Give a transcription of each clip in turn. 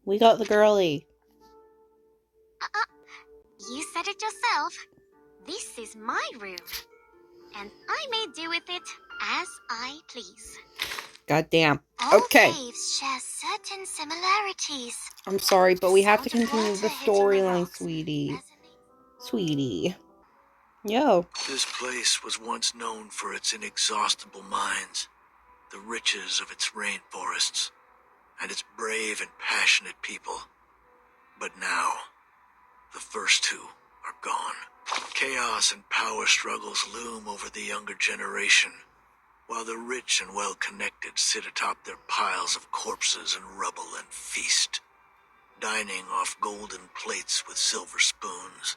We got the girly. You said it yourself. This is my room, and I may do with it as I please. Goddamn. All Okay. caves share certain similarities. I'm sorry, but we have to Sound of continue water the hitting the storyline, rocks sweetie. resonates. Sweetie. Yo. This place was once known for its inexhaustible mines, the riches of its rainforests, and its brave and passionate people. But now, the first two are gone. Chaos and power struggles loom over the younger generation, while the rich and well-connected sit atop their piles of corpses and rubble and feast, dining off golden plates with silver spoons,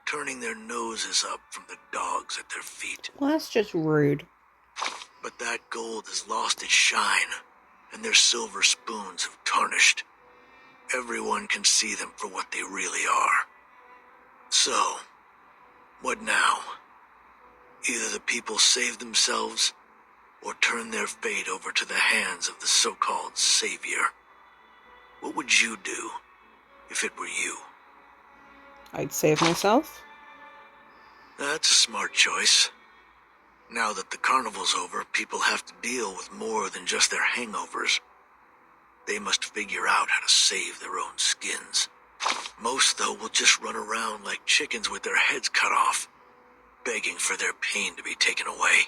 turning their noses up from the dogs at their feet. Well, that's just rude. But that gold has lost its shine, and their silver spoons have tarnished. Everyone can see them for what they really are. So, what now? Either the people save themselves, or turn their fate over to the hands of the so-called savior. What would you do if it were you? I'd save myself. That's a smart choice. Now that the carnival's over, people have to deal with more than just their hangovers. They must figure out how to save their own skins. Most, though, will just run around like chickens with their heads cut off, begging for their pain to be taken away.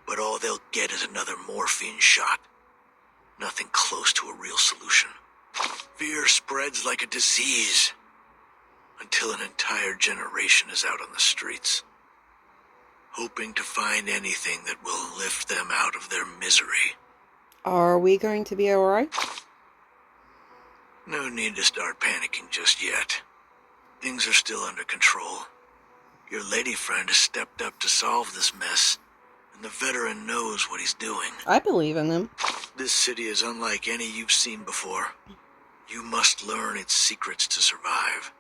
But all they'll get is another morphine shot. Nothing close to a real solution. Fear spreads like a disease, until an entire generation is out on the streets, hoping to find anything that will lift them out of their misery. Are we going to be alright? No need to start panicking just yet. Things are still under control. Your lady friend has stepped up to solve this mess, and the veteran knows what he's doing. I believe in him. This city is unlike any you've seen before. You must learn its secrets to survive.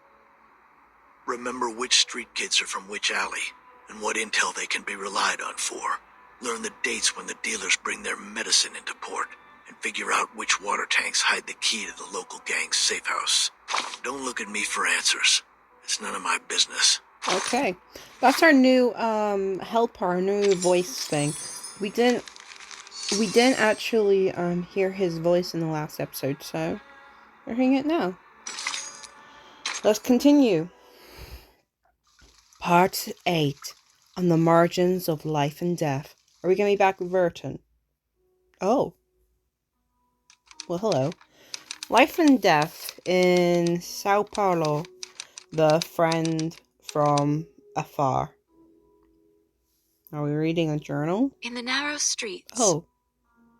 Remember which street kids are from which alley, and what intel they can be relied on for. Learn the dates when the dealers bring their medicine into port, and figure out which water tanks hide the key to the local gang's safe house. Don't look at me for answers. It's none of my business. Okay. That's our new helper, our new voice thing. We didn't actually hear his voice in the last episode, so we're hearing it now. Let's continue. Part 8. On the margins of life and death. Are we going to be back with Vertin? Oh. Well, hello. Life and death in Sao Paulo. The friend from afar. Are we reading a journal? In the narrow streets, Oh.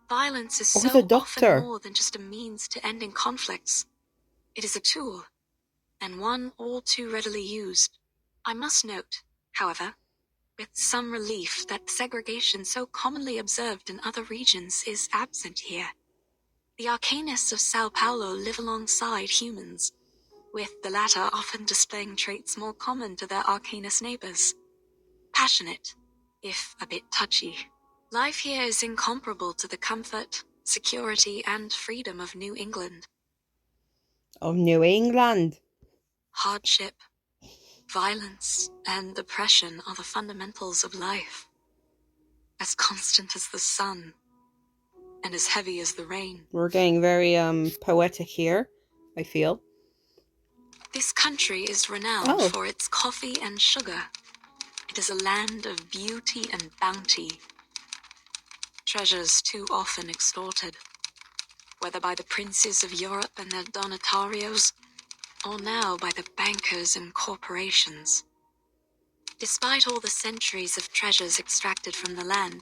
violence is Or so the doctor. often more than just a means to ending conflicts. It is a tool, and one all too readily used. I must note, however, with some relief that segregation so commonly observed in other regions is absent here. The arcanists of Sao Paulo live alongside humans, with the latter often displaying traits more common to their arcanist neighbors. Passionate, if a bit touchy. Life here is incomparable to the comfort, security, and freedom of New England. Of New England. Hardship, violence, and oppression are the fundamentals of life. As constant as the sun, and as heavy as the rain. We're getting very poetic here, I feel. This country is renowned for its coffee and sugar. It is a land of beauty and bounty. Treasures too often extorted, whether by the princes of Europe and their donatarios, or now by the bankers and corporations. Despite all the centuries of treasures extracted from the land,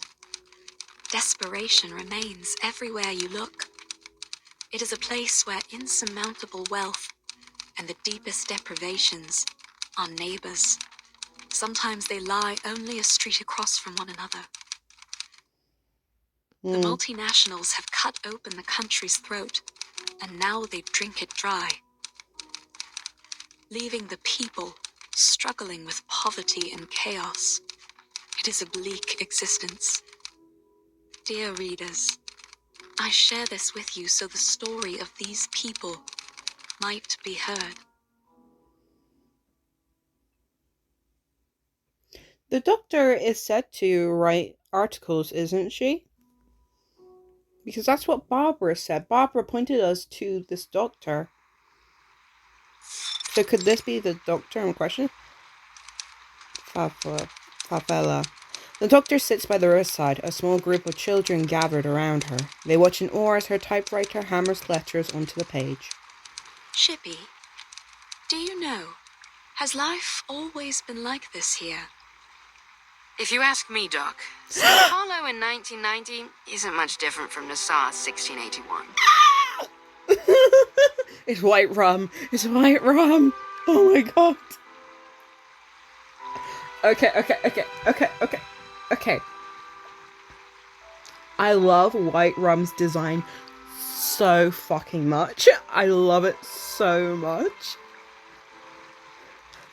desperation remains everywhere you look. It is a place where insurmountable wealth and the deepest deprivations are neighbors. Sometimes they lie only a street across from one another. The multinationals have cut open the country's throat, and now they drink it dry, leaving the people struggling with poverty and chaos. It is a bleak existence. Dear readers, I share this with you so the story of these people might be heard. The doctor is said to write articles, isn't she? Because that's what Barbara said. Barbara pointed us to this doctor. So could this be the doctor in question? Favela. The doctor sits by the roadside, a small group of children gathered around her. They watch in awe as her typewriter hammers letters onto the page. Shippy, do you know, has life always been like this here? If you ask me, Doc, Sao Paulo in 1990 isn't much different from Nassau 1681. It's white rum. It's white rum. Oh my god. Okay. I love white rum's design so fucking much. I love it so much.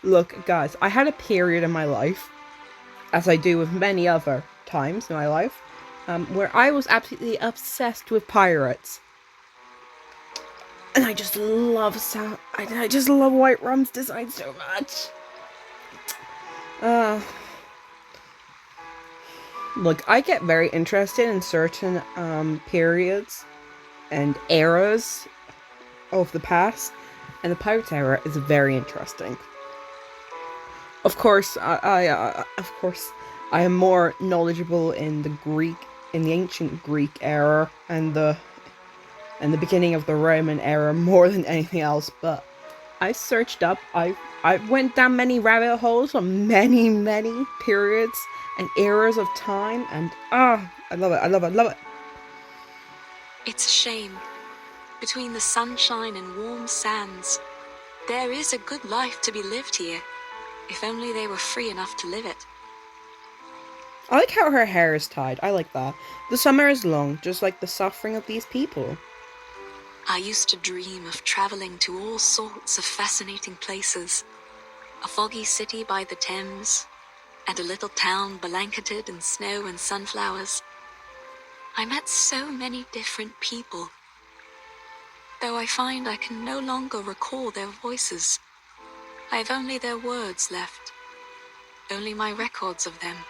Look, guys, I had a period in my life, as I do with many other times in my life, where I was absolutely obsessed with pirates. And I just love I just love white rum's design so much. Look, I get very interested in certain periods and eras of the past, and the Pirates era is very interesting. Of course, I am more knowledgeable in the ancient Greek era, and the beginning of the Roman era more than anything else. But I searched up, I went down many rabbit holes on many periods and eras of time, and I love it. It's a shame. Between the sunshine and warm sands, there is a good life to be lived here, if only they were free enough to live it. I like how her hair is tied. I like that. The summer is long, just like the suffering of these people. I used to dream of traveling to all sorts of fascinating places. A foggy city by the Thames, and a little town blanketed in snow and sunflowers. I met so many different people, though I find I can no longer recall their voices. I have only their words left, only my records of them.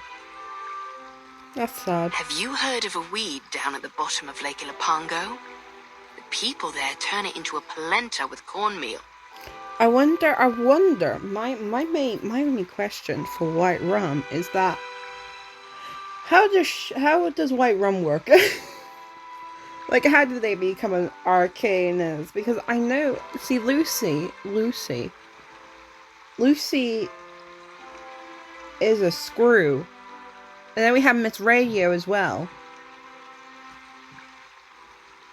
That's sad. Have you heard of a weed down at the bottom of Lake Ilapango? The people there turn it into a polenta with cornmeal. I wonder, my only question for white rum is that, how does white rum work? Like, how do they become an arcanist? Because I know, see, Lucy is a screw. And then we have Miss Radio as well.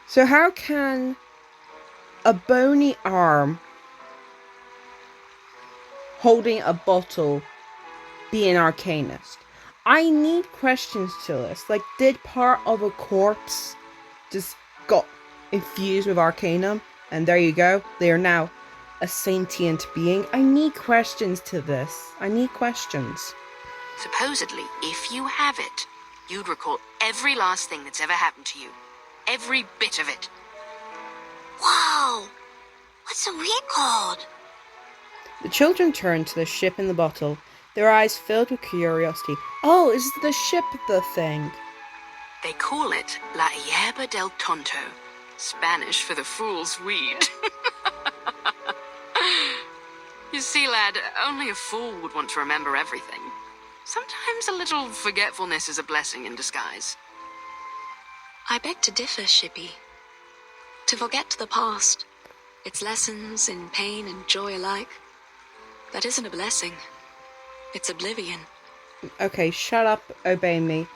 So how can a bony arm holding a bottle be an arcanist? I need questions to this. Like, did part of a corpse just got infused with arcanum, and there you go, they are now a sentient being? I need questions to this. I need questions. Supposedly, if you have it, you'd recall every last thing that's ever happened to you. Every bit of it. Wow! What's a record? The The children turned to the ship in the bottle, their eyes filled with curiosity. Oh, is the ship the thing? They call it La Hierba del Tonto, Spanish for the fool's weed. You see, lad, only a fool would want to remember everything. Sometimes a little forgetfulness is a blessing in disguise. I beg to differ, Shippy. To forget the past, its lessons in pain and joy alike, that isn't a blessing. It's oblivion. Okay, shut up, obey me.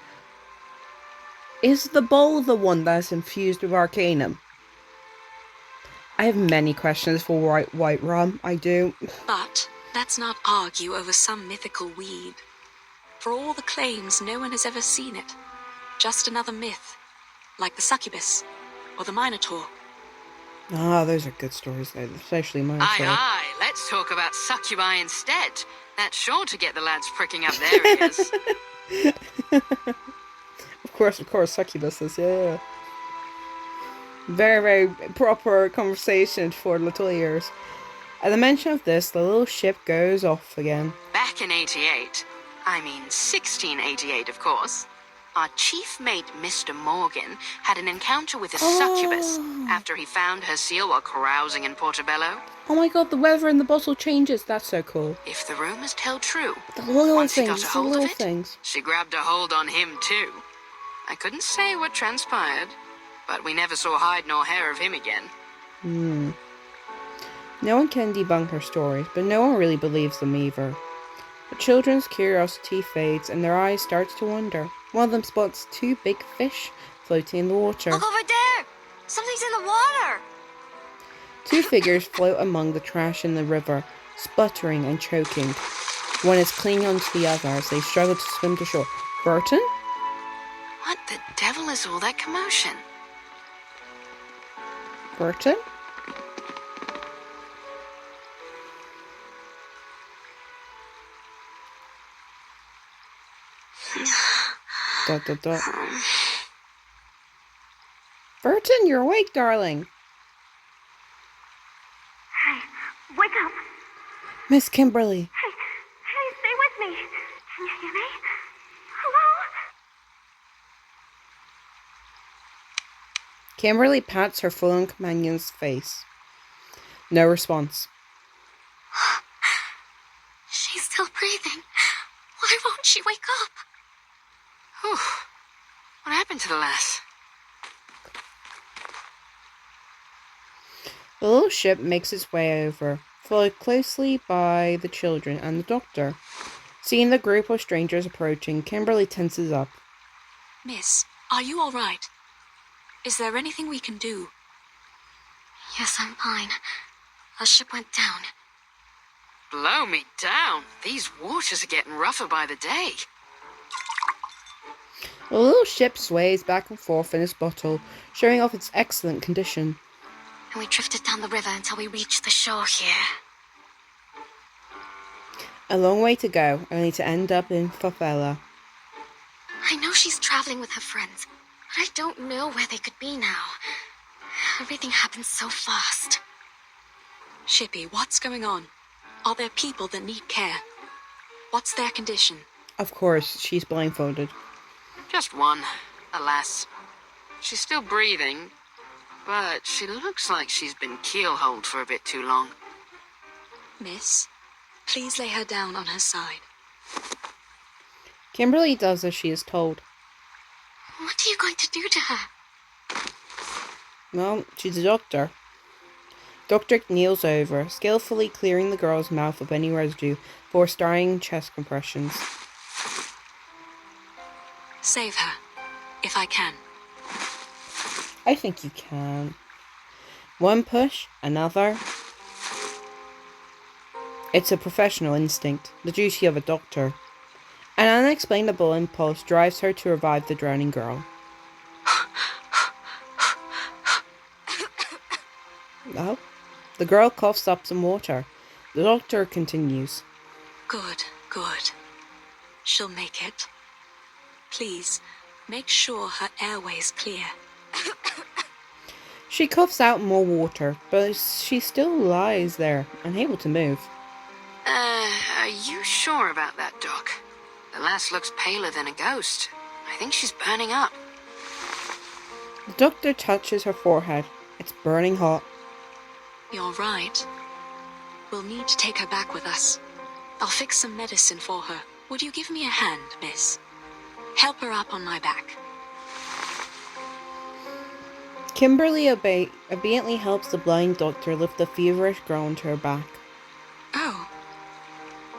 Is the bowl the one that's infused with arcanum? I have many questions for white rum, I do. But let's not argue over some mythical weed. For all the claims, no one has ever seen it. Just another myth, like the succubus or the minotaur. Ah, those are good stories, though, especially mine. Aye, let's talk about succubi instead. That's sure to get the lads pricking up their ears. Of course, succubuses, yeah. Very, very proper conversation for little ears. At the mention of this, the little ship goes off again. Back in 88, I mean 1688, of course, our chief mate, Mr. Morgan, had an encounter with a succubus after he found her seal while carousing in Portobello. Oh my god, the weather in the bottle changes. That's so cool. If the rumors tell true, The little once he things, got a the hold little of it, things. she grabbed a hold on him too. I couldn't say what transpired, but we never saw hide nor hair of him again. No one can debunk her stories, but no one really believes them either. The children's curiosity fades and their eyes start to wander. One of them spots two big fish floating in the water. Look over there! Something's in the water! Two figures float among the trash in the river, sputtering and choking. One is clinging onto the other as they struggle to swim to shore. Vertin? What the devil is all that commotion? Vertin? Dot, dot, dot. Vertin, you're awake, darling. Hey, wake up! Miss Kimberly. Hey, stay with me! Can you hear me? Hello? Kimberly pats her fallen companion's face. No response. She's still breathing. Why won't she wake up? Whew. What happened to the lass? The little ship makes its way over, followed closely by the children and the doctor. Seeing the group of strangers approaching, Kimberly tenses up. Miss, are you all right? Is there anything we can do? Yes, I'm fine. The ship went down. Blow me down. These waters are getting rougher by the day. The little ship sways back and forth in its bottle, showing off its excellent condition. And we drifted down the river until we reached the shore here. A long way to go, only to end up in Favela. I know she's traveling with her friends, but I don't know where they could be now. Everything happened so fast. Shippy, what's going on? Are there people that need care? What's their condition? Of course, she's blindfolded. Just one, alas. She's still breathing, but she looks like she's been keelholed for a bit too long. Miss, please lay her down on her side. Kimberly does as she is told. What are you going to do to her? Well, she's a doctor. Doctor kneels over, skillfully clearing the girl's mouth of any residue before starting chest compressions. Save her, if I can. I think you can. One push, another. It's a professional instinct, the duty of a doctor. An unexplainable impulse drives her to revive the drowning girl. Well, the girl coughs up some water. The doctor continues. Good, good. She'll make it. Please, make sure her airway's clear. She coughs out more water, but she still lies there, unable to move. Are you sure about that, Doc? The lass looks paler than a ghost. I think she's burning up. The doctor touches her forehead. It's burning hot. You're right. We'll need to take her back with us. I'll fix some medicine for her. Would you give me a hand, miss? Help her up on my back. Kimberly obediently helps the blind doctor lift the feverish girl onto her back. Oh,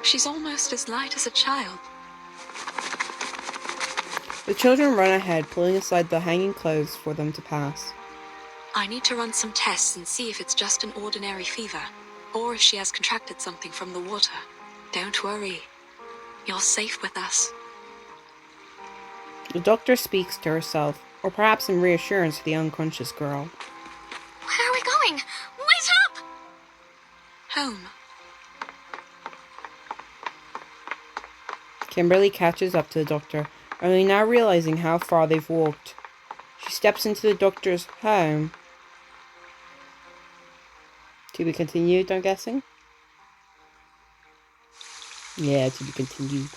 she's almost as light as a child. The children run ahead, pulling aside the hanging clothes for them to pass. I need to run some tests and see if it's just an ordinary fever, or if she has contracted something from the water. Don't worry. You're safe with us. The doctor speaks to herself, or perhaps in reassurance to the unconscious girl. Where are we going? Wait up! Home. Kimberly catches up to the doctor, only now realizing how far they've walked. She steps into the doctor's home, To be continued, I'm guessing? Yeah, to be continued.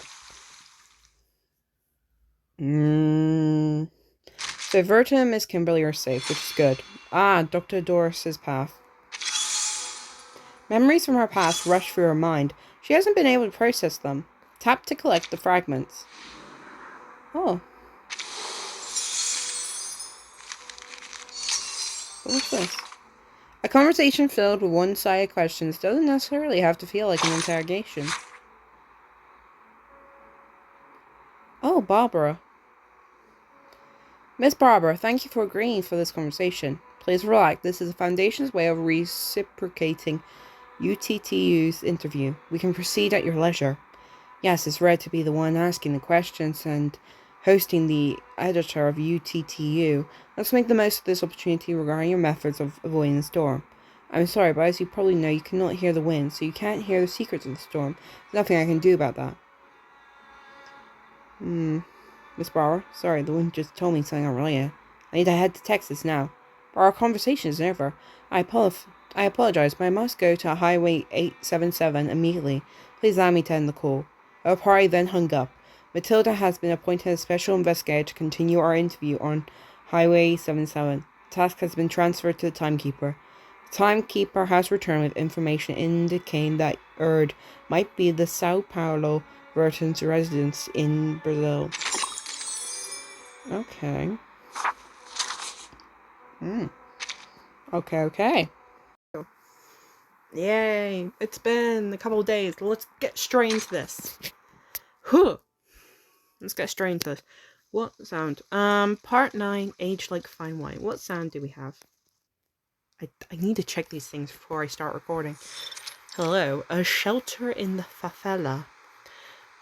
So Vertin and Miss Kimberly are safe, which is good. Ah, Dr. Doris's path. Memories from her past rush through her mind. She hasn't been able to process them. Tap to collect the fragments. Oh. What's this? A conversation filled with one-sided questions doesn't necessarily have to feel like an interrogation. Oh, Barbara. Miss Barbara, thank you for agreeing for this conversation. Please relax. This is the Foundation's way of reciprocating UTTU's interview. We can proceed at your leisure. Yes, it's rare to be the one asking the questions and hosting the editor of UTTU. Let's make the most of this opportunity regarding your methods of avoiding the storm. I'm sorry, but as you probably know, you cannot hear the wind, so you can't hear the secrets of the storm. There's nothing I can do about that. Miss Barbara, sorry, the wind just told me something unrelated. I need to head to Texas now. But our conversation is over. I apologize, but I must go to Highway 877 immediately. Please allow me to end the call. Our party then hung up. Matilda has been appointed as special investigator to continue our interview on Highway 77. The task has been transferred to the timekeeper. The timekeeper has returned with information indicating that Erd might be the Sao Paulo Vertin's residence in Brazil. Okay. Okay. Yay! It's been a couple of days. Let's get straight into this. Let's get straight into this. What sound? Part 9, Aged Like Fine Wine. What sound do we have? I need to check these things before I start recording. Hello. A shelter in the favela.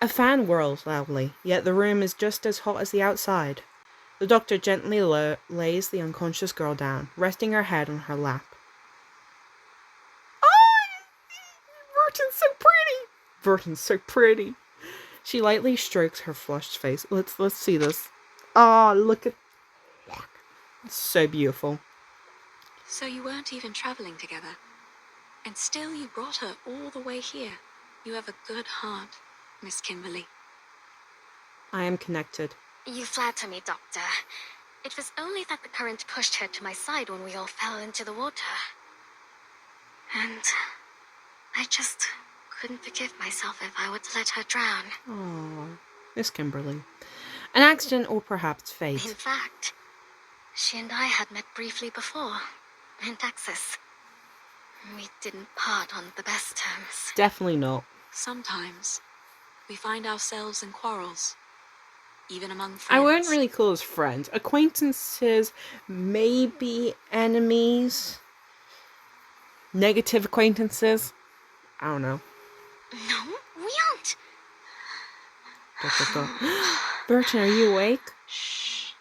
A fan whirls loudly, yet the room is just as hot as the outside. The doctor gently lays the unconscious girl down, resting her head on her lap. Vertin's so pretty. She lightly strokes her flushed face. Let's see this. Ah, look at that. It's so beautiful. So you weren't even traveling together. And still you brought her all the way here. You have a good heart, Miss Kimberly. I am connected. You flatter me, Doctor. It was only that the current pushed her to my side when we all fell into the water. And I just couldn't forgive myself if I were to let her drown. Oh, Miss Kimberly. An accident or perhaps fate. In fact, she and I had met briefly before, in Texas. We didn't part on the best terms. Definitely not. Sometimes we find ourselves in quarrels, even among friends. I wouldn't really call us friends. Acquaintances, maybe enemies. Negative acquaintances. I don't know. No, we aren't. Vertin, are you awake? Shh.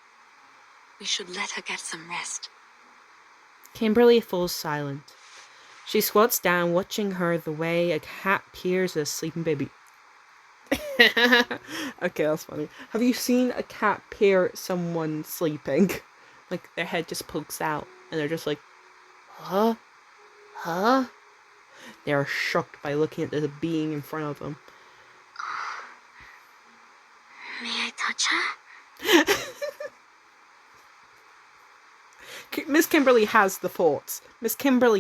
We should let her get some rest. Kimberly falls silent. She squats down, watching her the way a cat peers at a sleeping baby. Okay, that's funny. Have you seen a cat peer at someone sleeping? Like, their head just pokes out, and they're just like, huh? They are shocked by looking at the being in front of them. May I touch her? Miss Kimberly has the thoughts. Fever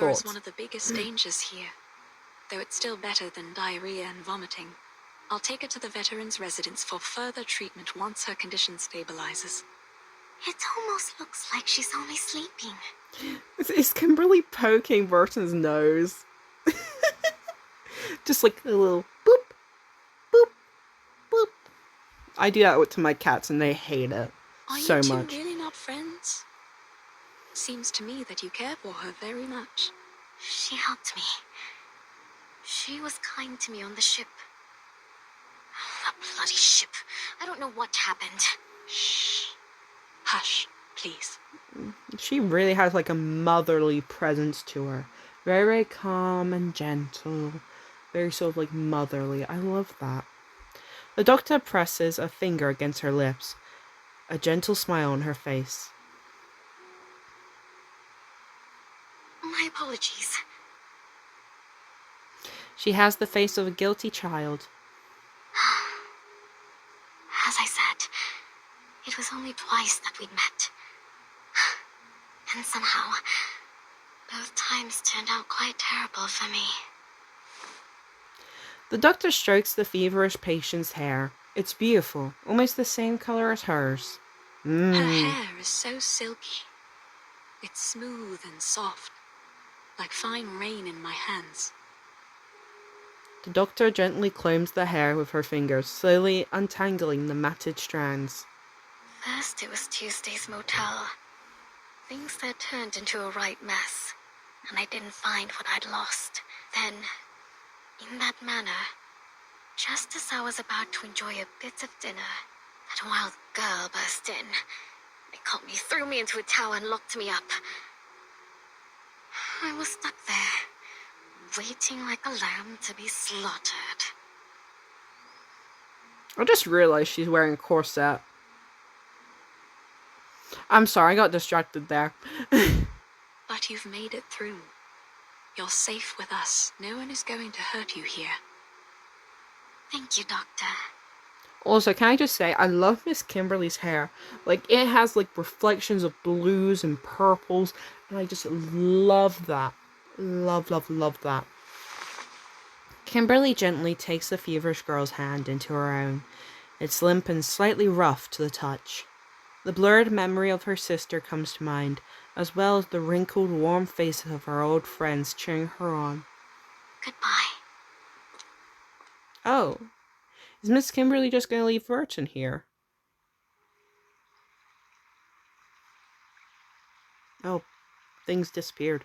is one of the biggest dangers here, though it's still better than diarrhea and vomiting. I'll take her to the veteran's residence for further treatment once her condition stabilizes. It almost looks like she's only sleeping. Is Kimberly poking Vertin's nose? Just like a little boop, boop, boop. I do that to my cats and they hate it so much. Are you two really not friends? Seems to me that you care for her very much. She helped me. She was kind to me on the ship. The bloody ship. I don't know what happened. Shh. Hush, please. She really has like a motherly presence to her. Very, very calm and gentle. Very sort of like motherly. I love that. The doctor presses a finger against her lips. A gentle smile on her face. My apologies. She has the face of a guilty child. As I said, it was only twice that we'd met. And somehow, both times turned out quite terrible for me. The doctor strokes the feverish patient's hair. It's beautiful, almost the same color as hers. Her hair is so silky. It's smooth and soft, like fine rain in my hands. The doctor gently combs the hair with her fingers, slowly untangling the matted strands. First it was Tuesday's motel. Things there turned into a right mess, and I didn't find what I'd lost. Then, in that manner, just as I was about to enjoy a bit of dinner, that wild girl burst in. They caught me, threw me into a tower, and locked me up. I was stuck there, waiting like a lamb to be slaughtered. I just realized she's wearing a corset. I'm sorry, I got distracted there. But you've made it through. You're safe with us. No one is going to hurt you here. Thank you, Doctor. Also, can I just say, I love Miss Kimberly's hair. Like, it has, like, reflections of blues and purples, and I just love that. Love, love, love that. Kimberly gently takes the feverish girl's hand into her own. It's limp and slightly rough to the touch. The blurred memory of her sister comes to mind, as well as the wrinkled, warm faces of her old friends cheering her on. Goodbye. Oh, is Miss Kimberly just going to leave Vertin here? Oh, things disappeared.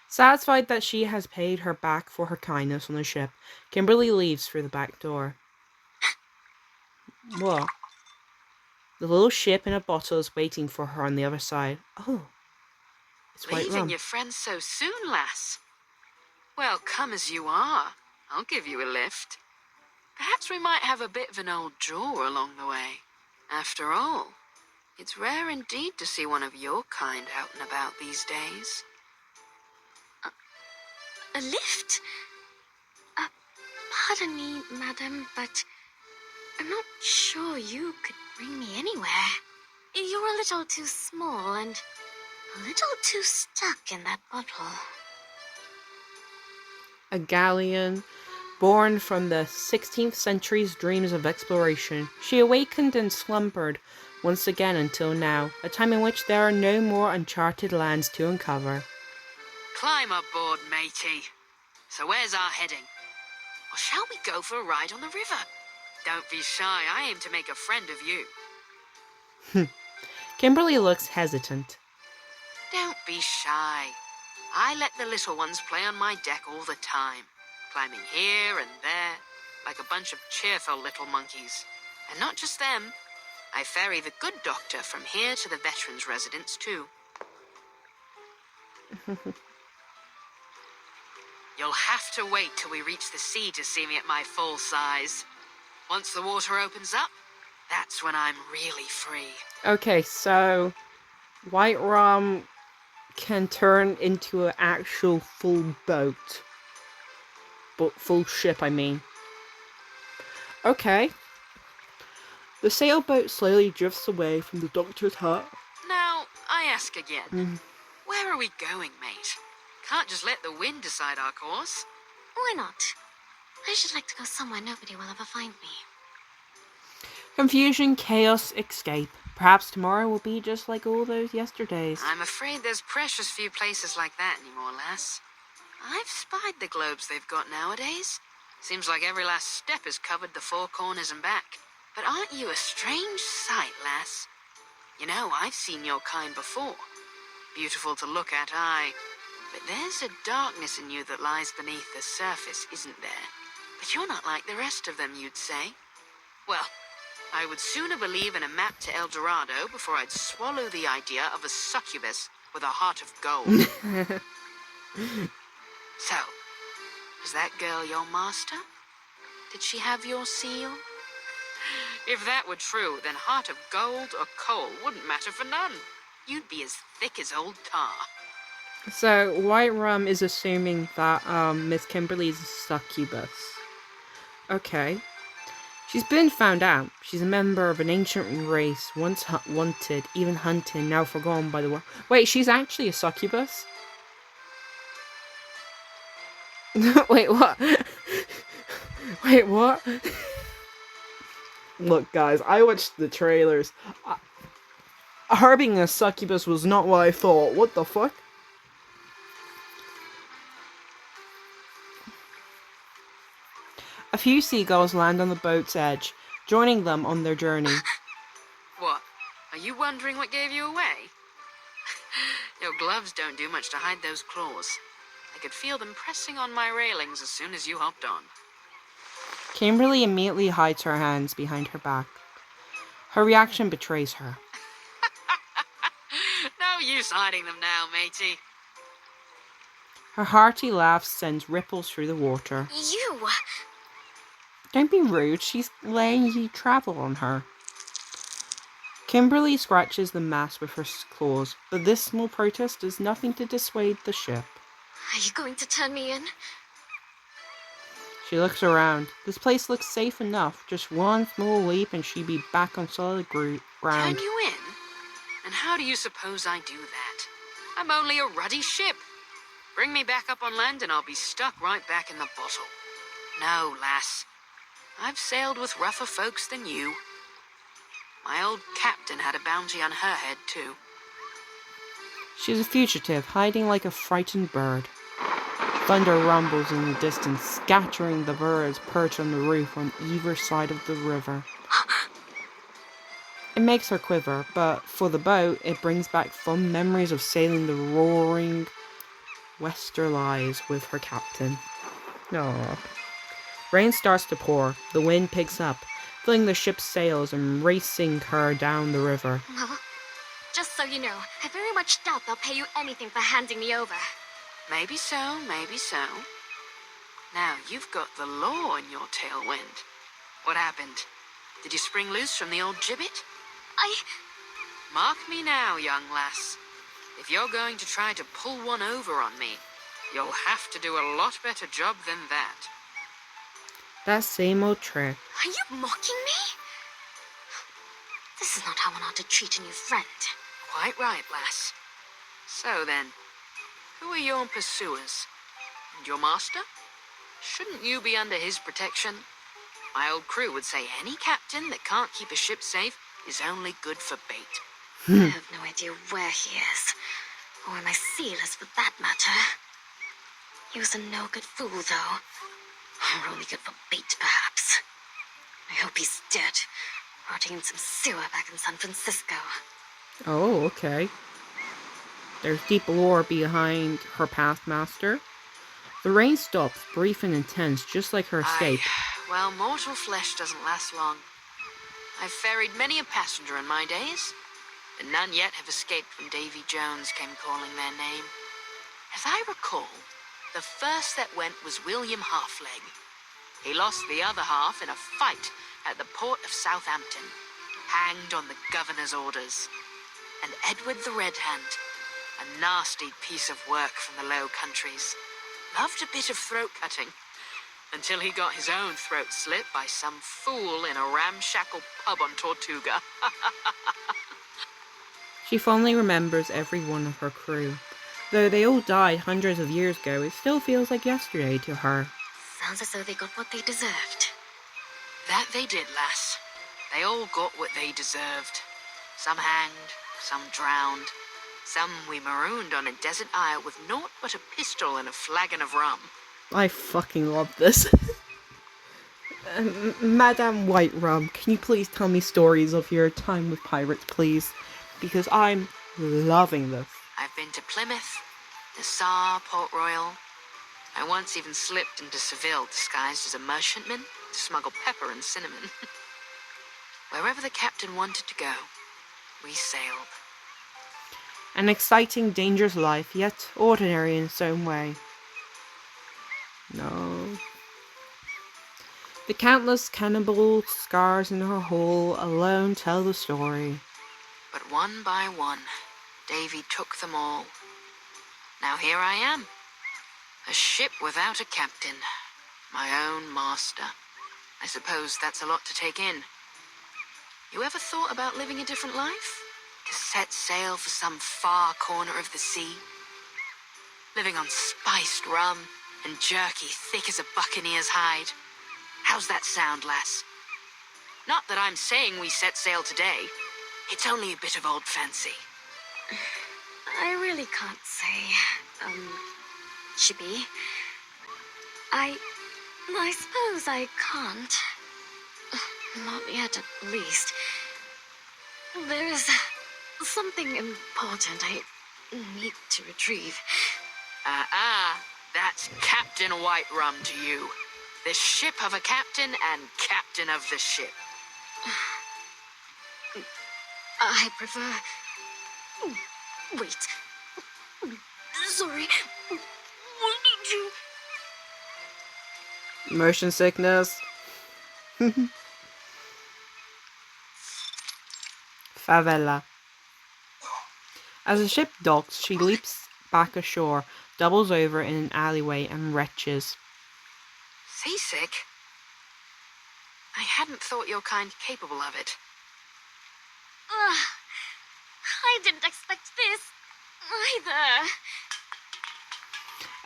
Satisfied that she has paid her back for her kindness on the ship, Kimberly leaves through the back door. What? The little ship in a bottle is waiting for her on the other side. Oh, it's white Leaving rum. your friends so soon, lass? Well, come as you are. I'll give you a lift. Perhaps we might have a bit of an old jaw along the way. After all, it's rare indeed to see one of your kind out and about these days. A lift? Pardon me, madam, but I'm not sure you could bring me anywhere. You're a little too small and a little too stuck in that bottle. A galleon, born from the 16th century's dreams of exploration, she awakened and slumbered once again until now, a time in which there are no more uncharted lands to uncover. Climb aboard, matey. So where's our heading? Or shall we go for a ride on the river? Don't be shy, I aim to make a friend of you. Kimberly looks hesitant. Don't be shy. I let the little ones play on my deck all the time, climbing here and there, like a bunch of cheerful little monkeys. And not just them. I ferry the good doctor from here to the veterans' residence, too. You'll have to wait till we reach the sea to see me at my full size. Once the water opens up, that's when I'm really free. Okay, so white rum can turn into an actual full boat. But full ship, I mean. Okay. The sailboat slowly drifts away from the doctor's hut. Now, I ask again. Where are we going, mate? Can't just let the wind decide our course. Why not? I should like to go somewhere nobody will ever find me. Confusion, chaos, escape. Perhaps tomorrow will be just like all those yesterdays. I'm afraid there's precious few places like that anymore, lass. I've spied the globes they've got nowadays. Seems like every last step has covered the four corners and back. But aren't you a strange sight, lass? You know, I've seen your kind before. Beautiful to look at, aye. But there's a darkness in you that lies beneath the surface, isn't there? But you're not like the rest of them, you'd say. Well, I would sooner believe in a map to El Dorado before I'd swallow the idea of a succubus with a heart of gold. So, is that girl your master? Did she have your seal? If that were true, then heart of gold or coal wouldn't matter for none. You'd be as thick as old tar. So, White Rum is assuming that Miss Kimberly is a succubus. Okay. She's been found out. She's a member of an ancient race, once wanted, even hunted, now forgotten by the world. Wait, she's actually a succubus? Wait, what? Wait, what? Look, guys, I watched the trailers. Her being a succubus was not what I thought. What the fuck? A few seagulls land on the boat's edge, joining them on their journey. What? Are you wondering what gave you away? Your gloves don't do much to hide those claws. I could feel them pressing on my railings as soon as you hopped on. Kimberly immediately hides her hands behind her back. Her reaction betrays her. No use hiding them now, matey. Her hearty laugh sends ripples through the water. You! Don't be rude, she's letting you travel on her. Kimberly scratches the mast with her claws, but this small protest does nothing to dissuade the ship. Are you going to turn me in? She looks around. This place looks safe enough. Just one small leap and she'd be back on solid ground. Turn you in? And how do you suppose I do that? I'm only a ruddy ship. Bring me back up on land and I'll be stuck right back in the bottle. No, lass. I've sailed with rougher folks than you. My old captain had a bounty on her head, too. She's a fugitive, hiding like a frightened bird. Thunder rumbles in the distance, scattering the birds perched on the roof on either side of the river. It makes her quiver, but for the boat, it brings back fond memories of sailing the roaring Westerlies with her captain. Aww. Rain starts to pour. The wind picks up, filling the ship's sails and racing her down the river. Well, just so you know, I very much doubt they'll pay you anything for handing me over. Maybe so, maybe so. Now, you've got the law in your tailwind. What happened? Did you spring loose from the old gibbet? Mark me now, young lass. If you're going to try to pull one over on me, you'll have to do a lot better job than that. That same old trick. Are you mocking me? This is not how one ought to treat a new friend. Quite right, lass. So then, who are your pursuers? And your master? Shouldn't you be under his protection? My old crew would say any captain that can't keep a ship safe is only good for bait. I have no idea where he is, or where my seal is for that matter. He was a no-good fool, though. Or only good for bait, perhaps. I hope he's dead, rotting in some sewer back in San Francisco. Oh, okay. There's deep lore behind her pathmaster. The rain stops, brief and intense, just like her escape. Well, mortal flesh doesn't last long. I've ferried many a passenger in my days, but none yet have escaped when Davy Jones came calling their name. As I recall, the first that went was William Halfleg. He lost the other half in a fight at the port of Southampton, hanged on the governor's orders. And Edward the Red Hand, a nasty piece of work from the Low Countries, loved a bit of throat cutting, until he got his own throat slit by some fool in a ramshackle pub on Tortuga. She fondly remembers every one of her crew. Though they all died hundreds of years ago, it still feels like yesterday to her. Sounds as though they got what they deserved. That they did, lass. They all got what they deserved. Some hanged, some drowned. Some we marooned on a desert isle with naught but a pistol and a flagon of rum. I fucking love this. Madame White Rum, can you please tell me stories of your time with pirates, please? Because I'm loving this. I've been to Plymouth, Nassau, Port Royal. I once even slipped into Seville disguised as a merchantman to smuggle pepper and cinnamon. Wherever the captain wanted to go, we sailed. An exciting, dangerous life, yet ordinary in its own way. No. The countless cannibal scars in her hull alone tell the story. But one by one, Davy took them all. Now here I am. A ship without a captain. My own master. I suppose that's a lot to take in. You ever thought about living a different life? To set sail for some far corner of the sea? Living on spiced rum and jerky thick as a buccaneer's hide. How's that sound, lass? Not that I'm saying we set sail today. It's only a bit of old fancy. I really can't say, Chippy. I suppose I can't. Not yet, at least. There is something important I need to retrieve. That's Captain White Rum to you. The ship of a captain and captain of the ship. I prefer... Wait. Sorry. What did you... Motion sickness. Favela. As the ship docks, she leaps back ashore, doubles over in an alleyway, and retches. Seasick? I hadn't thought your kind capable of it. I didn't expect this, either.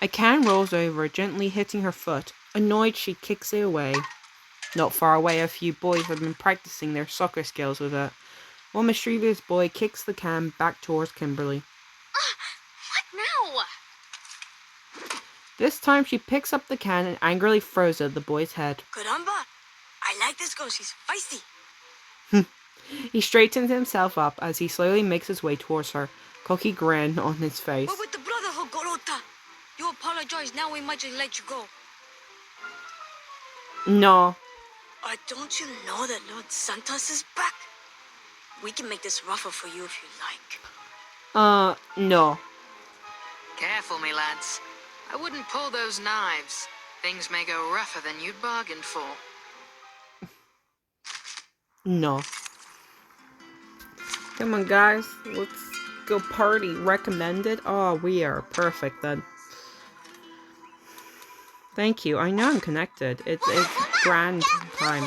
A can rolls over, gently hitting her foot. Annoyed, she kicks it away. Not far away, a few boys have been practicing their soccer skills with it. One mischievous boy kicks the can back towards Kimberly. What now? This time she picks up the can and angrily throws it at the boy's head. Caramba! I like this girl, she's feisty. He straightens himself up as he slowly makes his way towards her, cocky grin on his face. What with the brotherhood, Gorota? You apologize, now we might just let you go. No. Don't you know that Lord Santos is back? We can make this rougher for you if you like. No. Careful, me lads. I wouldn't pull those knives. Things may go rougher than you'd bargained for. No. Come on, guys. Let's go party. Recommended? Oh, we are perfect then. Thank you. I know I'm connected. It's grand time.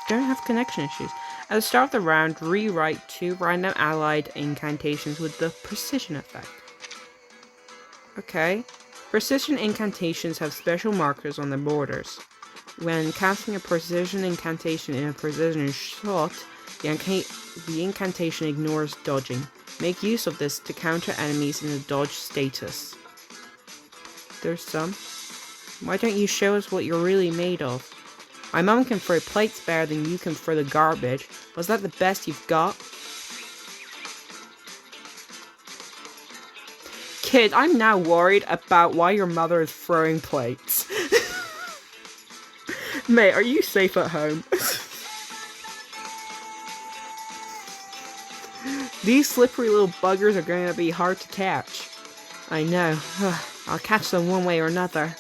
Don't have connection issues. At the start of the round, rewrite 2 random allied incantations with the precision effect. Okay. Precision incantations have special markers on their borders. When casting a precision incantation in a precision shot, the incantation ignores dodging. Make use of this to counter enemies in a dodge status. There's some. Why don't you show us what you're really made of? My mum can throw plates better than you can throw the garbage. Was that the best you've got? Kid, I'm now worried about why your mother is throwing plates. Mate, are you safe at home? These slippery little buggers are going to be hard to catch. I know. I'll catch them one way or another.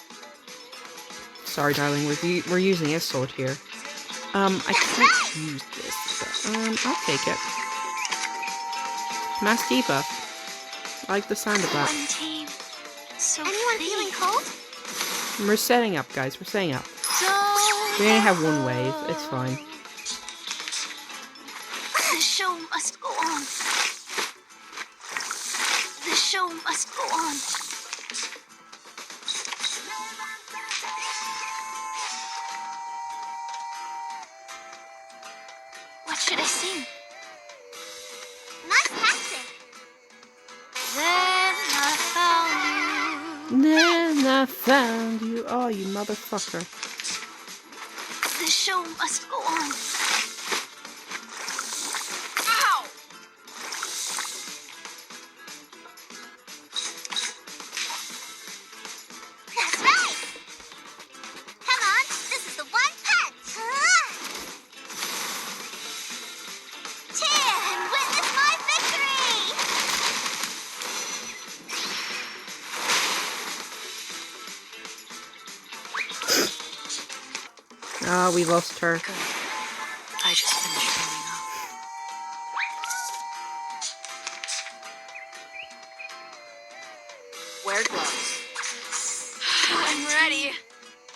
Sorry, darling, we're using a sword here. I can't use this, but, I'll take it. Mass debuff. I like the sound of that. So anyone feeling cold? We're setting up, guys. We're setting up. We only have one wave. It's fine. The show must go on. The show must go on. What should I sing? Nice accent. Then I found you. Then I found you. Oh, you motherfucker. The show must go on. Ow! That's right. Come on, this is the one punch. Cheer and witness my victory. Ah, we lost her. Good. I just finished warming Wear gloves. I'm ready.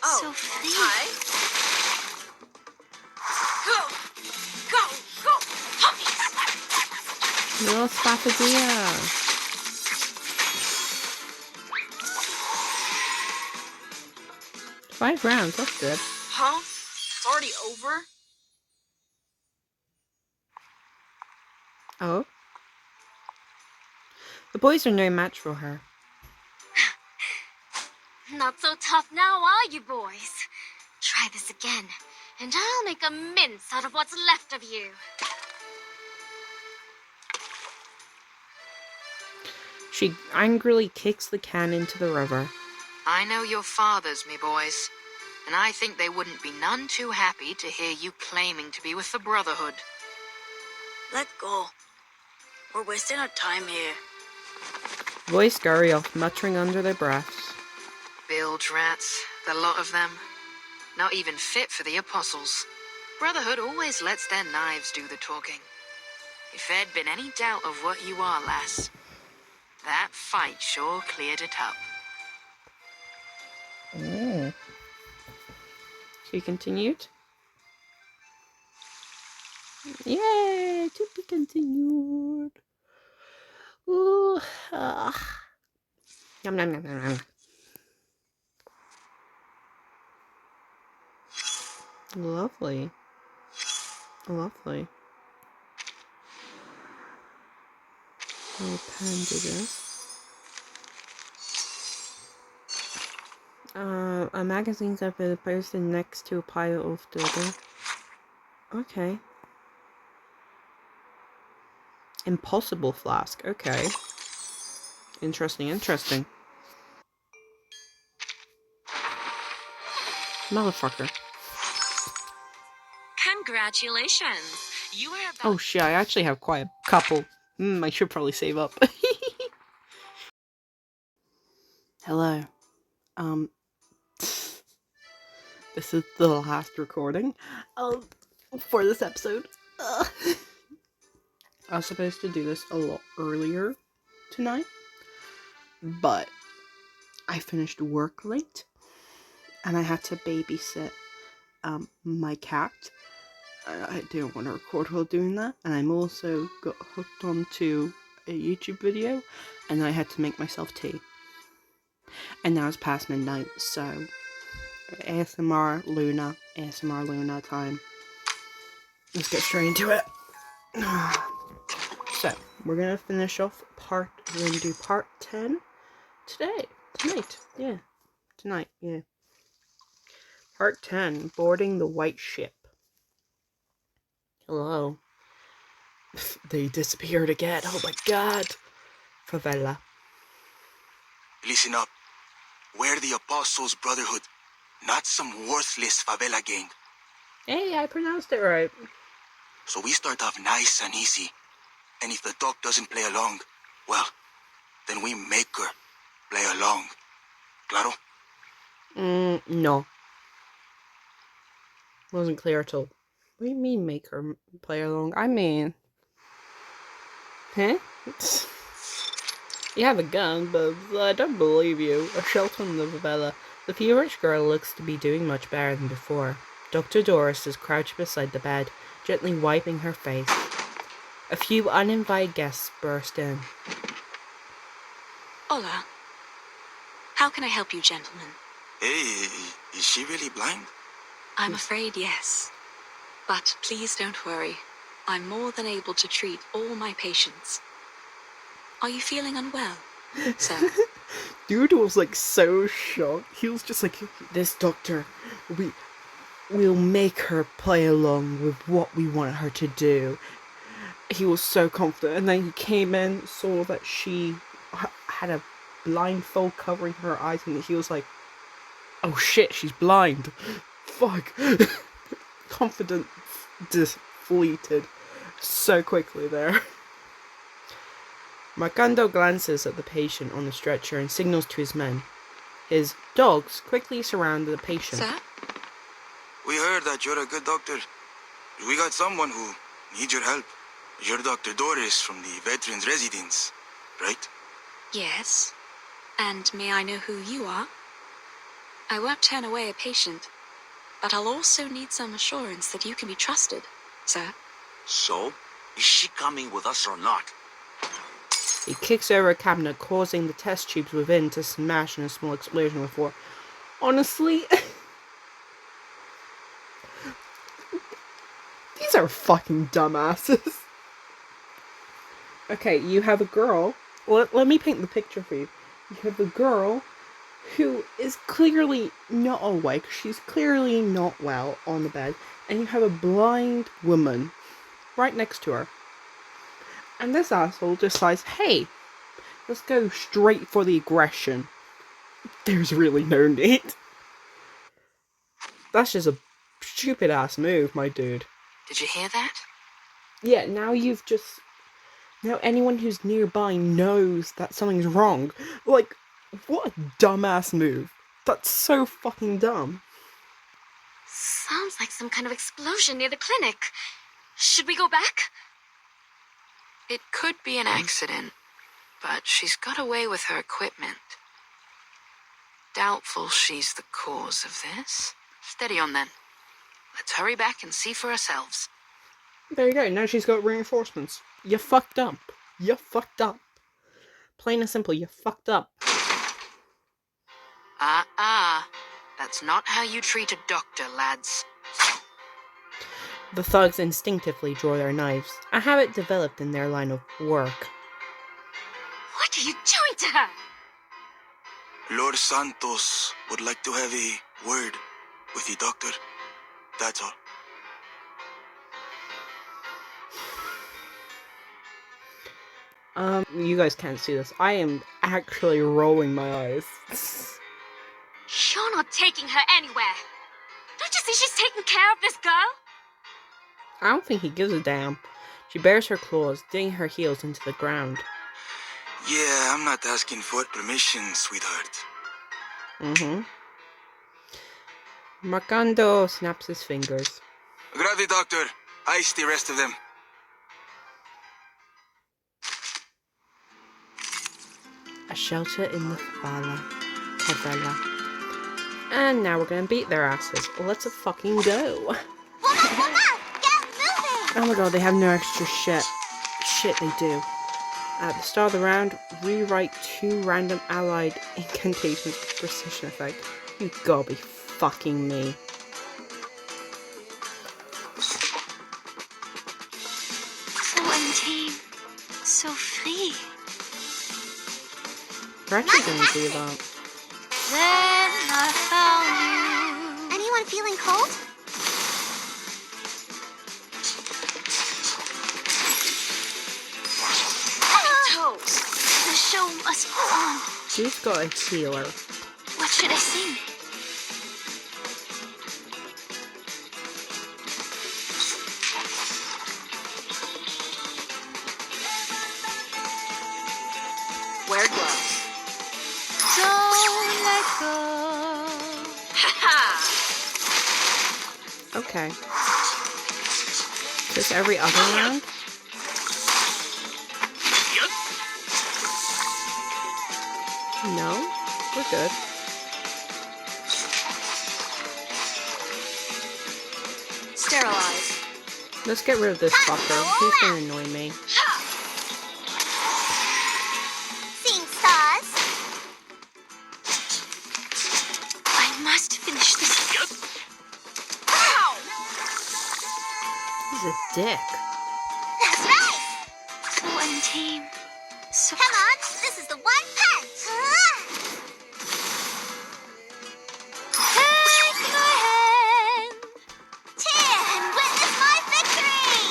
Oh, Sophie. Ty? Go! Go! Go! Puppies! Little Spapadilla. 5 rounds, that's good. Huh? It's already over? Oh? The boys are no match for her. Not so tough now, are you, boys? Try this again, and I'll make a mince out of what's left of you. She angrily kicks the can into the river. I know your fathers, me boys, and I think they wouldn't be none too happy to hear you claiming to be with the Brotherhood. Let go. We're wasting our time here. Boys scurry off, muttering under their breaths. Bilge rats, the lot of them. Not even fit for the apostles. Brotherhood always lets their knives do the talking. If there'd been any doubt of what you are, lass, that fight sure cleared it up. She continued. Yay! To be continued. Ooh. Yum, yum, yum, yum, yum. Lovely. Lovely. I'll panda this. Magazines have been posted next to a pile of dildo. Okay. Impossible flask. Okay. Interesting, interesting. Motherfucker. Congratulations! You are about... Oh shit, I actually have quite a couple. I should probably save up. Hello. This is the last recording for this episode. I was supposed to do this a lot earlier tonight, but I finished work late and I had to babysit my cat. I didn't want to record while doing that, and I'm also got hooked onto a YouTube video, and I had to make myself tea. And now it's past midnight, so ASMR Luna time. Let's get straight into it. So, we're gonna finish off we're gonna do part 10 tonight, yeah. Part 10, boarding the white ship. Hello. They disappeared again, oh my god. Favela. Listen up. We're the Apostles' Brotherhood, not some worthless favela gang. Hey, I pronounced it right. So we start off nice and easy. And if the doc doesn't play along, well, then we make her play along. Claro? No. Wasn't clear at all. What do you mean make her play along? I mean... Huh? You have a gun, but I don't believe you. A shelter in the favela. The feverish girl looks to be doing much better than before. Dr. Doris is crouched beside the bed, gently wiping her face. A few uninvited guests burst in. Hola. How can I help you, gentlemen? Hey, is she really blind? I'm afraid yes. But please don't worry. I'm more than able to treat all my patients. Are you feeling unwell, sir? Dude was like so shocked. He was just like, this doctor, we'll make her play along with what we want her to do. He was so confident, and then he came in, saw that she had a blindfold covering her eyes, and he was like, oh shit, she's blind. Fuck. Confidence deflated so quickly there. Marcando glances at the patient on the stretcher and signals to his men. His dogs quickly surround the patient. Sir? We heard that you're a good doctor. We got someone who needs your help. You're Dr. Doris from the Veterans Residence, right? Yes. And may I know who you are? I won't turn away a patient, but I'll also need some assurance that you can be trusted, sir. So, is she coming with us or not? He kicks over a cabinet, causing the test tubes within to smash in a small explosion before. Honestly, these are fucking dumbasses. Okay, you have a girl. Let me paint the picture for you. You have a girl who is clearly not awake. She's clearly not well on the bed. And you have a blind woman right next to her. And this asshole decides, hey, let's go straight for the aggression. There's really no need. That's just a stupid ass move, my dude. Did you hear that? Yeah, now anyone who's nearby knows that something's wrong. Like, what a dumbass move. That's so fucking dumb. Sounds like some kind of explosion near the clinic. Should we go back? It could be an accident, but she's got away with her equipment. Doubtful she's the cause of this. Steady on then. Let's hurry back and see for ourselves. There you go, now she's got reinforcements. You fucked up. You fucked up. Plain and simple, you fucked up. That's not how you treat a doctor, lads. The thugs instinctively draw their knives, a habit developed in their line of work. What are you doing to her? Lord Santos would like to have a word with the doctor. That's all. You guys can't see this. I am actually rolling my eyes. You're not taking her anywhere. Don't you see she's taking care of this girl? I don't think he gives a damn. She bares her claws, digging her heels into the ground. Yeah, I'm not asking for permission, sweetheart. Marcando snaps his fingers. Grab the doctor. Ice the rest of them. A shelter in the favela. And now we're gonna beat their asses. Let's fucking go. Woman, get moving! Oh my god, they have no extra shit. Shit, they do. At the start of the round, rewrite 2 random allied incantations with precision effect. You gotta be fucking me. So untamed, so free. We're actually gonna do that. Then I found you. Anyone feeling cold? Toes. The show must go on. She's got a healer. What should I sing? Wear gloves. Don't let go. Okay. Just every other round? No? We're good. Sterilize. Let's get rid of this fucker. He's gonna annoy me. Seeing stars. I must finish this. Ow! He's a dick. That's right. So untamed. So come on, this is the one punch. Take my hand. Tear and witness my victory.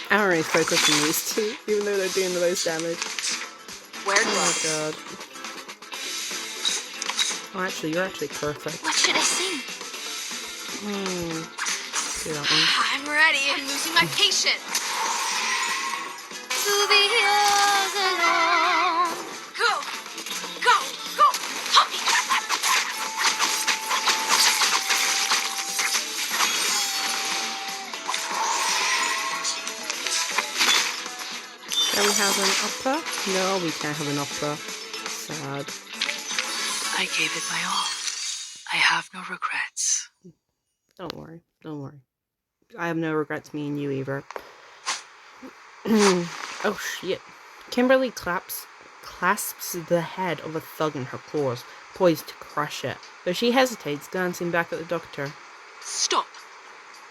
I don't really focus on these two, even though they're doing the most damage. Wear Oh gloves. my god. Oh, actually, you're actually perfect. What should I sing? Do that one. I'm ready. I'm losing my patience. To be yours alone. Go, go, go. Hoppy. Can we have an opera? No, we can't have an opera. Sad. I gave it my all. I have no regrets. Don't worry. Don't worry. I have no regrets, me and you either. Oh shit. Kimberly clasps the head of a thug in her claws, poised to crush it. But she hesitates, glancing back at the doctor. Stop.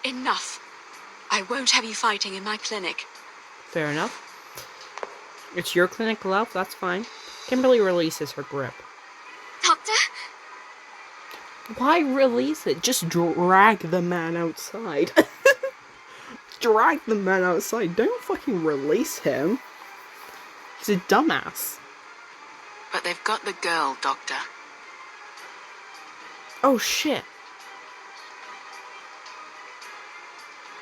Enough. I won't have you fighting in my clinic. Fair enough. It's your clinic, love. That's fine. Kimberly releases her grip. Doctor? Why release it? Just drag the man outside. Drag the man outside. Don't fucking release him. He's a dumbass. But they've got the girl, Doctor. Oh shit.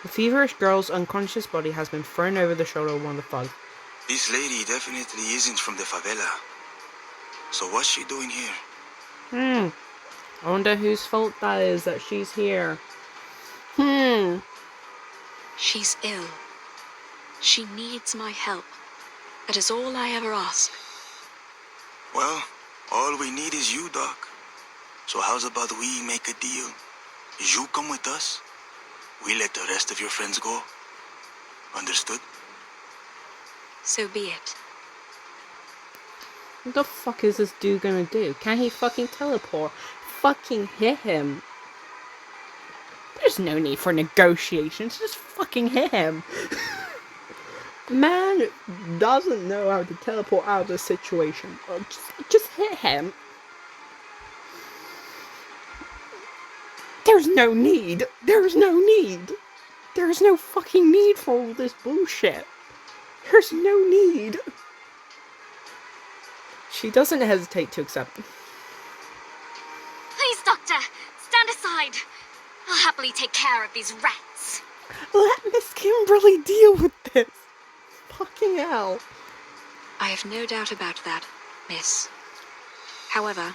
The feverish girl's unconscious body has been thrown over the shoulder of one of the thugs. This lady definitely isn't from the favela. So what's she doing here? I wonder whose fault that is that she's here. She's ill. She needs my help. That is all I ever ask. Well, all we need is you, Doc. So how's about we make a deal? You come with us, we let the rest of your friends go. Understood? So be it. What the fuck is this dude gonna do? Can he fucking teleport? Fucking hit him. There's no need for negotiations. Just fucking hit him. Man doesn't know how to teleport out of the situation. Just hit him. There's no need. There's no need. There's no fucking need for all this bullshit. There's no need. She doesn't hesitate to accept. Please, Doctor, stand aside. I'll happily take care of these rats. Let Miss Kimberly deal with this. Fucking hell. I have no doubt about that, miss. However,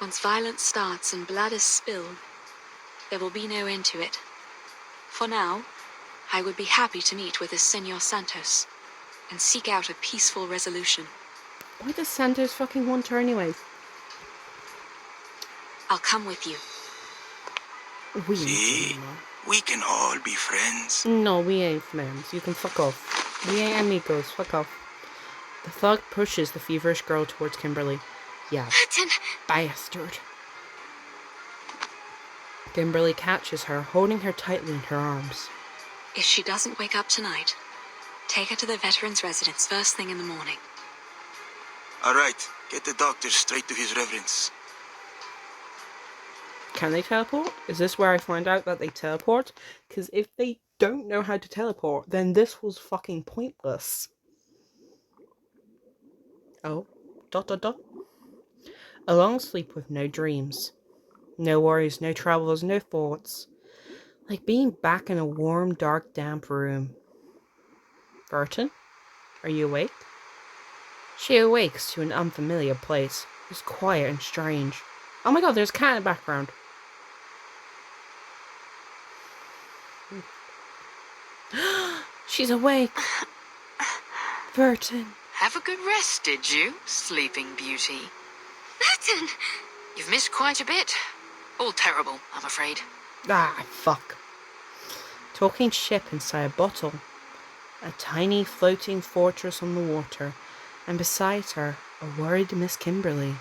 once violence starts and blood is spilled, there will be no end to it. For now, I would be happy to meet with this Senor Santos and seek out a peaceful resolution. Why does Santos fucking want her anyway? I'll come with you. See? We can all be friends. No, we ain't friends. You can fuck off. We ain't amigos. Fuck off. The thug pushes the feverish girl towards Kimberly. Yeah, Vertin! bastard. Kimberly catches her, holding her tightly in her arms. If she doesn't wake up tonight, take her to the veteran's residence first thing in the morning. All right, get the doctor straight to his reverence. Can they teleport? Is this where I find out that they teleport? Because if they don't know how to teleport, then this was fucking pointless. Oh, ... A long sleep with no dreams. No worries, no troubles, no thoughts. Like being back in a warm, dark, damp room. Vertin? Are you awake? She awakes to an unfamiliar place. It's quiet and strange. Oh my god, there's a cat in the background. She's awake. Vertin. Have a good rest, did you, Sleeping Beauty? Vertin! You've missed quite a bit. All terrible, I'm afraid. Ah, fuck. Talking ship inside a bottle. A tiny floating fortress on the water. And beside her, a worried Miss Kimberly.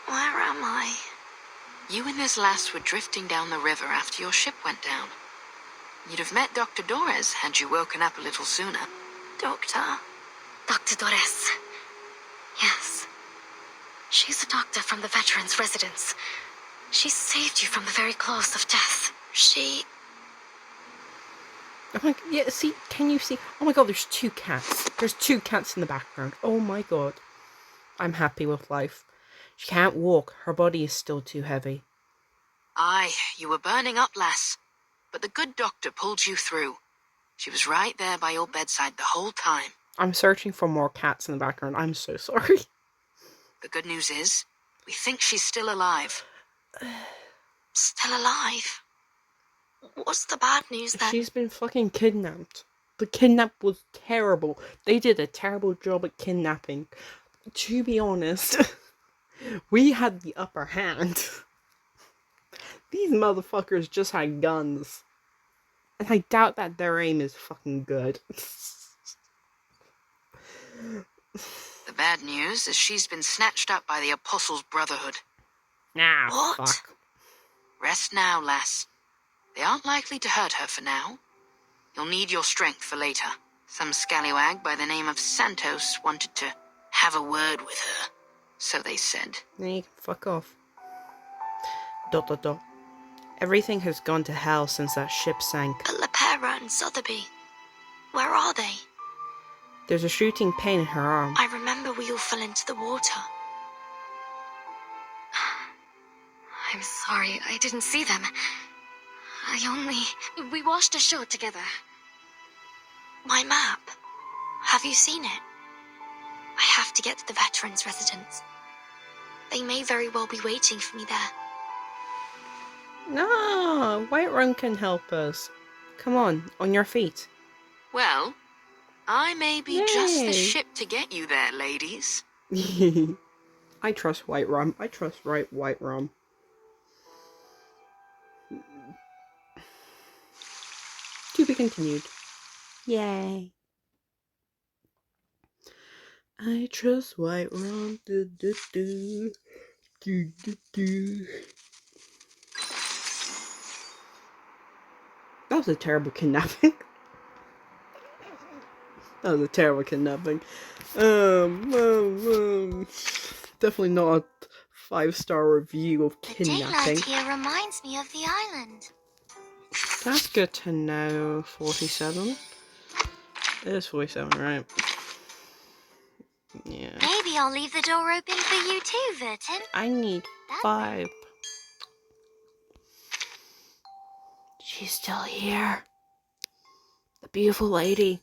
Where am I? You and this lass were drifting down the river after your ship went down. You'd have met Dr. Dorres had you woken up a little sooner. Doctor? Dr. Dorres. Yes. She's a doctor from the veteran's residence. She saved you from the very claws of death. She... Oh my, yeah, see, can you see? Oh my god, there's two cats. There's two cats in the background. Oh my god. I'm happy with life. She can't walk. Her body is still too heavy. Aye, you were burning up, lass. But the good doctor pulled you through. She was right there by your bedside the whole time. I'm searching for more cats in the background. I'm so sorry. The good news is, we think she's still alive. Still alive? What's the bad news then? She's been fucking kidnapped. The kidnap was terrible. They did a terrible job at kidnapping. To be honest, we had the upper hand. These motherfuckers just had guns. And I doubt that their aim is fucking good. The bad news is she's been snatched up by the Apostles' Brotherhood. Nah, What? fuck. Rest now, lass. They aren't likely to hurt her for now. You'll need your strength for later. Some scallywag by the name of Santos wanted to have a word with her. So they said. Nah, you can fuck off. ... Everything has gone to hell since that ship sank. But Lepera and Sotheby, where are they? There's a shooting pain in her arm. I remember we all fell into the water. I'm sorry, I didn't see them. We washed ashore together. My map. Have you seen it? I have to get to the veterans' residence. They may very well be waiting for me there. No, White Rum can help us. Come on your feet. Well, I may be just Yay. the ship to get you there, ladies. I trust White Rum. I trust White Rum. To be continued. Yay. I trust White Rum. Do, do, do. Do, do, do. That was a terrible kidnapping. That was a terrible kidnapping. Definitely not a 5-star review of The kidnapping. daylight here reminds me of the island. That's good to know. 47. It is 47, right? Yeah. Maybe I'll leave the door open for you too, Vertin. I need 5. She's still here. The beautiful lady.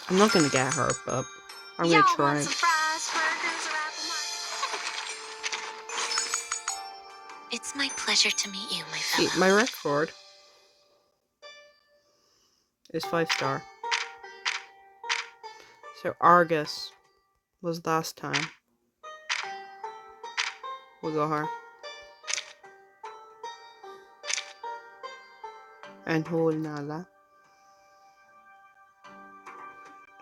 I'm not gonna get her, but I'm gonna try. Want some fries, burgers, or apple pie? It's my pleasure to meet you, my See, fellow. my record is 5-star. So Argus was last time. We'll go her. And Holnala.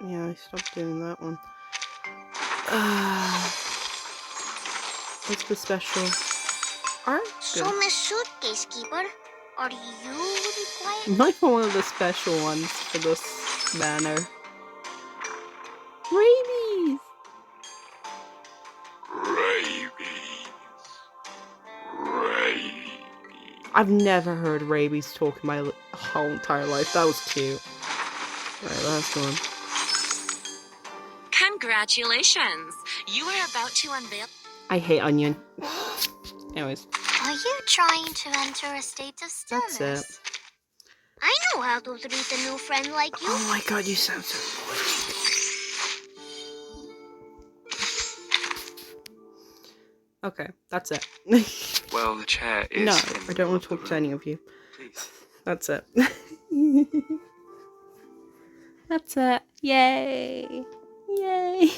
Yeah, I stopped doing that one. What's the special? Argus. Miss Suitcase Keeper, are you required? Might be one of the special ones for this banner. Rabies! I've never heard rabies talk in my whole entire life. That was cute. Alright, last one. Congratulations! You are about to unveil. I hate onion. Anyways, Are you trying to enter a state of stillness? that's it. I know how to treat a new friend like you. Oh my god, you sound so good. Okay, that's it. Well, the chair is. No, in I the don't want to middle of talk the to any room. of you. Please. That's it. That's it. Yay! Yay!